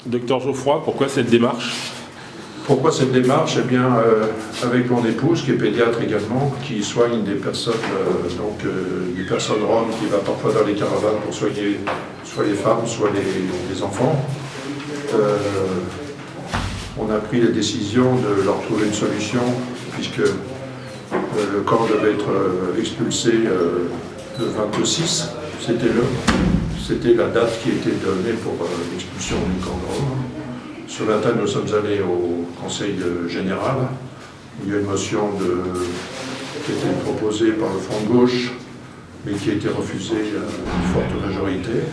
Docteur Geoffroy, pourquoi cette démarche? Pourquoi cette démarche? Eh bien, avec mon épouse, qui est pédiatre également, qui soigne des personnes, des personnes roms, qui va parfois dans les caravanes pour soigner soit les femmes, soit les enfants, on a pris la décision de leur trouver une solution, puisque le corps devait être expulsé le 26, c'était la date qui était donnée pour l'expulsion du camp de Rome. Ce matin, nous sommes allés au Conseil général, où il y a une motion qui a été proposée par le Front de gauche, mais qui a été refusée à une forte majorité.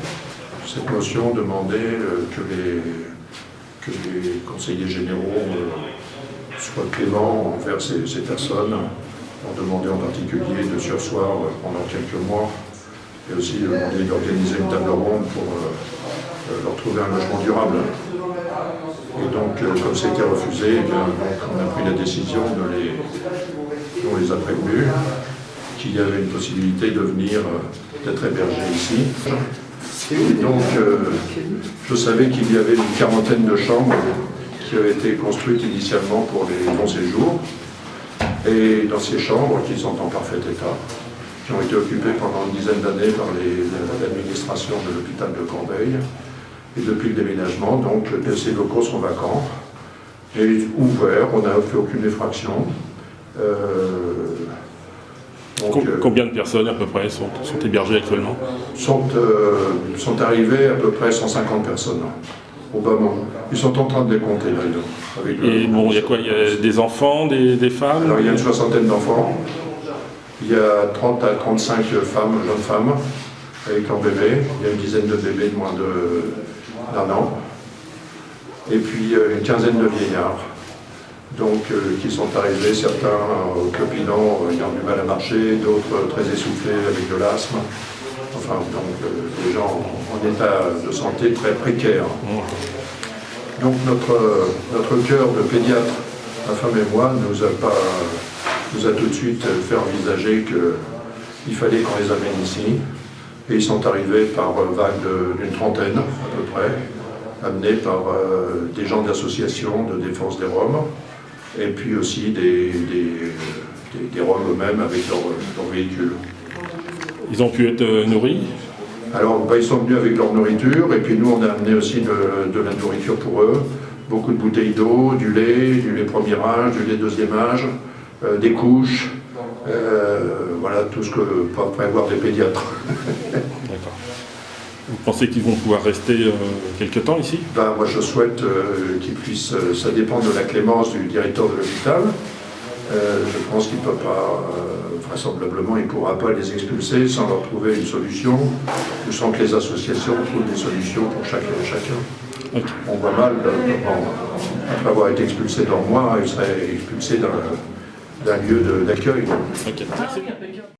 Cette motion demandait que les conseillers généraux soient cléments envers ces personnes. On demandait en particulier de surseoir pendant quelques mois, et aussi demandé d'organiser une table ronde pour leur trouver un logement durable. Et donc, comme c'était refusé, eh bien, on a pris la décision on les a prévenus qu'il y avait une possibilité de venir, d'être hébergés ici. Et donc, je savais qu'il y avait une quarantaine de chambres qui avaient été construites initialement pour les longs séjours. Et dans ces chambres, qui sont en parfait état, qui ont été occupées pendant une dizaine d'années par l'administration de l'hôpital de Corbeil. Et depuis le déménagement, donc, ces locaux sont vacants et ouverts, on n'a fait aucune effraction. Combien de personnes à peu près sont hébergées actuellement? Sont arrivées à peu près 150 personnes, au bas mot. Ils sont en train de les compter là. Et bon, il y a quoi? Il y a des enfants, des femmes? Alors il y a une soixantaine d'enfants, il y a 30 à 35 femmes, jeunes femmes, avec leurs bébés, il y a une dizaine de bébés de moins d'un an, et puis une quinzaine de vieillards, donc qui sont arrivés, certains clopinants, ayant du mal à marcher, d'autres très essoufflés avec de l'asthme, enfin donc des gens en état de santé très précaire. Donc notre cœur de pédiatre, ma femme et moi, nous a tout de suite fait envisager qu'il fallait qu'on les amène ici. Et ils sont arrivés par vague d'une trentaine à peu près, amenés par des gens d'associations de défense des Roms, et puis aussi des Roms eux-mêmes avec leur véhicule. Ils ont pu être nourris? Alors ils sont venus avec leur nourriture, et puis nous on a amené aussi de la nourriture pour eux, beaucoup de bouteilles d'eau, du lait premier âge, du lait deuxième âge, des couches. Voilà tout ce que peuvent prévoir des pédiatres. D'accord. Vous pensez qu'ils vont pouvoir rester quelque temps ici? Moi je souhaite qu'ils puissent, ça dépend de la clémence du directeur de l'hôpital. Je pense qu'il ne peut pas, vraisemblablement il ne pourra pas les expulser sans leur trouver une solution, ou sans que les associations trouvent des solutions pour chacun. Okay. On voit mal, après avoir été expulsé d'un mois, il serait expulsé d'un lieu d'accueil. Okay.